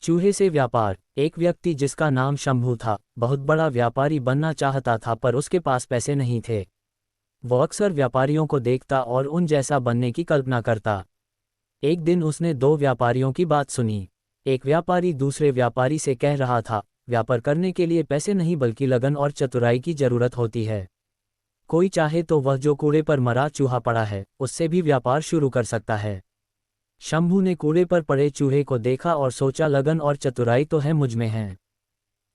चूहे से व्यापार। एक व्यक्ति जिसका नाम शंभू था, बहुत बड़ा व्यापारी बनना चाहता था, पर उसके पास पैसे नहीं थे। वो अक्सर व्यापारियों को देखता और उन जैसा बनने की कल्पना करता। एक दिन उसने दो व्यापारियों की बात सुनी। एक व्यापारी दूसरे व्यापारी से कह रहा था, व्यापार करने के लिए पैसे नहीं बल्कि लगन और चतुराई की जरूरत होती है। कोई चाहे तो वह जो कूड़े पर मरा चूहा पड़ा है, उससे भी व्यापार शुरू कर सकता है। शंभू ने कूड़े पर पड़े चूहे को देखा और सोचा, लगन और चतुराई तो है मुझ में है,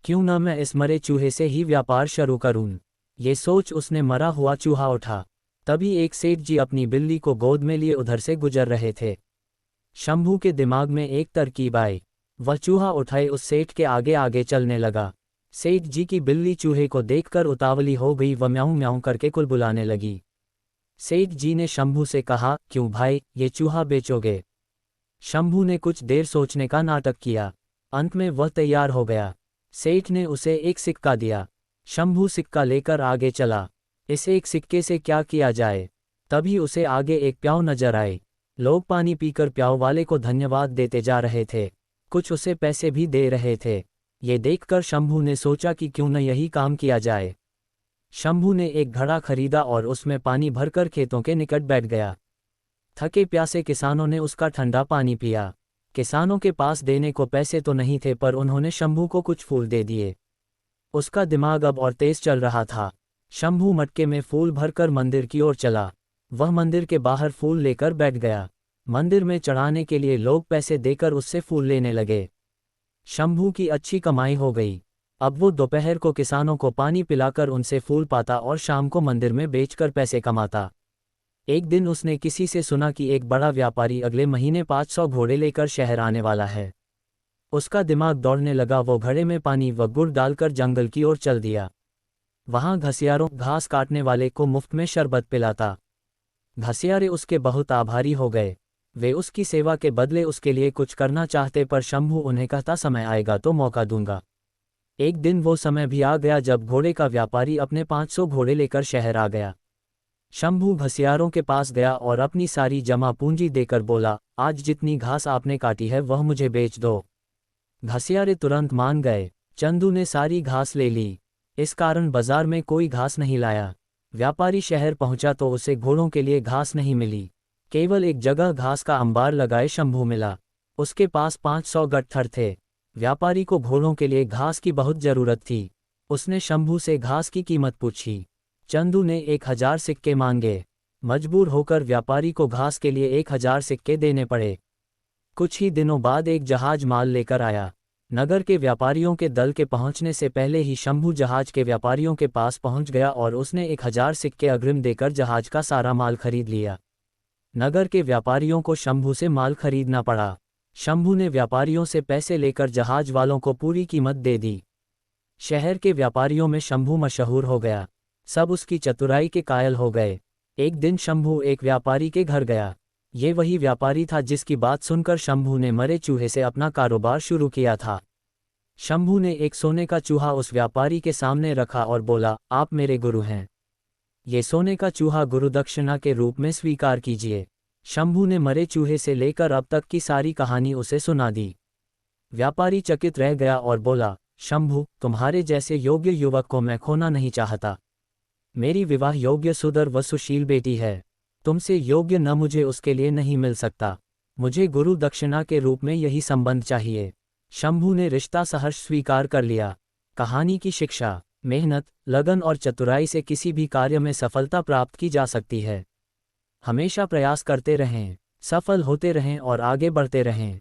क्यों न मैं इस मरे चूहे से ही व्यापार शुरू करूं। ये सोच उसने मरा हुआ चूहा उठा। तभी एक सेठ जी अपनी बिल्ली को गोद में लिए उधर से गुजर रहे थे। शंभू के दिमाग में एक तरकीब आई। वह चूहा उठाए उस सेठ के आगे आगे चलने लगा। सेठ जी की बिल्ली चूहे को देखकर उतावली हो गई, वह म्याऊं म्याऊं करके कुलबुलाने लगी। सेठ जी ने शंभू से कहा, क्यों भाई, ये चूहा बेचोगे? शंभू ने कुछ देर सोचने का नाटक किया। अंत में वह तैयार हो गया। सेठ ने उसे एक सिक्का दिया। शंभू सिक्का लेकर आगे चला। इस एक सिक्के से क्या किया जाए? तभी उसे आगे एक प्याऊ नजर आए। लोग पानी पीकर प्याऊ वाले को धन्यवाद देते जा रहे थे, कुछ उसे पैसे भी दे रहे थे। ये देखकर शंभू ने सोचा कि क्यों न यही काम किया जाए। शंभू ने एक घड़ा खरीदा और उसमें पानी भरकर खेतों के निकट बैठ गया। थके प्यासे किसानों ने उसका ठंडा पानी पिया। किसानों के पास देने को पैसे तो नहीं थे, पर उन्होंने शंभू को कुछ फूल दे दिए। उसका दिमाग अब और तेज चल रहा था। शंभू मटके में फूल भरकर मंदिर की ओर चला। वह मंदिर के बाहर फूल लेकर बैठ गया। मंदिर में चढ़ाने के लिए लोग पैसे देकर उससे फूल लेने लगे। शंभू की अच्छी कमाई हो गई। अब वो दोपहर को किसानों को पानी पिलाकर उनसे फूल पाता और शाम को मंदिर में बेचकर पैसे कमाता। एक दिन उसने किसी से सुना कि एक बड़ा व्यापारी अगले महीने 500 घोड़े लेकर शहर आने वाला है। उसका दिमाग दौड़ने लगा। वो घड़े में पानी व गुड़ डालकर जंगल की ओर चल दिया। वहां घसियारों, घास काटने वाले को मुफ्त में शरबत पिलाता। घसियारे उसके बहुत आभारी हो गए। वे उसकी सेवा के बदले उसके लिए कुछ करना चाहते, पर शंभू उन्हें कहता, समय आएगा तो मौका दूंगा। एक दिन वो समय भी आ गया जब घोड़े का व्यापारी अपने 500 घोड़े लेकर शहर आ गया। शंभू घसियारों के पास गया और अपनी सारी जमा पूंजी देकर बोला, आज जितनी घास आपने काटी है वह मुझे बेच दो। घसियारे तुरंत मान गए। चंदू ने सारी घास ले ली। इस कारण बाजार में कोई घास नहीं लाया। व्यापारी शहर पहुंचा तो उसे घोड़ों के लिए घास नहीं मिली। केवल एक जगह घास का अंबार लगाए शंभू मिला। उसके पास 500 गट्ठर थे। व्यापारी को घोड़ों के लिए घास की बहुत जरूरत थी। उसने शंभू से घास की कीमत पूछी। चंदू ने 1000 सिक्के मांगे। मजबूर होकर व्यापारी को घास के लिए 1000 सिक्के देने पड़े। कुछ ही दिनों बाद एक जहाज माल लेकर आया। नगर के व्यापारियों के दल के पहुंचने से पहले ही शंभू जहाज के व्यापारियों के पास पहुंच गया और उसने 1000 सिक्के अग्रिम देकर जहाज का सारा माल खरीद लिया। नगर के व्यापारियों को शंभू से माल खरीदना पड़ा। शंभू ने व्यापारियों से पैसे लेकर जहाज वालों को पूरी कीमत दे दी। शहर के व्यापारियों में शंभू मशहूर हो गया। सब उसकी चतुराई के कायल हो गए। एक दिन शंभू एक व्यापारी के घर गया। ये वही व्यापारी था जिसकी बात सुनकर शंभू ने मरे चूहे से अपना कारोबार शुरू किया था। शंभू ने एक सोने का चूहा उस व्यापारी के सामने रखा और बोला, आप मेरे गुरु हैं, ये सोने का चूहा गुरु दक्षिणा के रूप में स्वीकार कीजिए। शंभू ने मरे चूहे से लेकर अब तक की सारी कहानी उसे सुना दी। व्यापारी चकित रह गया और बोला, शंभू, तुम्हारे जैसे योग्य युवक को मैं खोना नहीं चाहता। मेरी विवाह योग्य सुंदर व सुशील बेटी है। तुमसे योग्य न मुझे उसके लिए नहीं मिल सकता। मुझे गुरु दक्षिणा के रूप में यही संबंध चाहिए। शंभू ने रिश्ता सहर्ष स्वीकार कर लिया। कहानी की शिक्षा। मेहनत, लगन और चतुराई से किसी भी कार्य में सफलता प्राप्त की जा सकती है। हमेशा प्रयास करते रहें, सफल होते रहें और आगे बढ़ते रहें।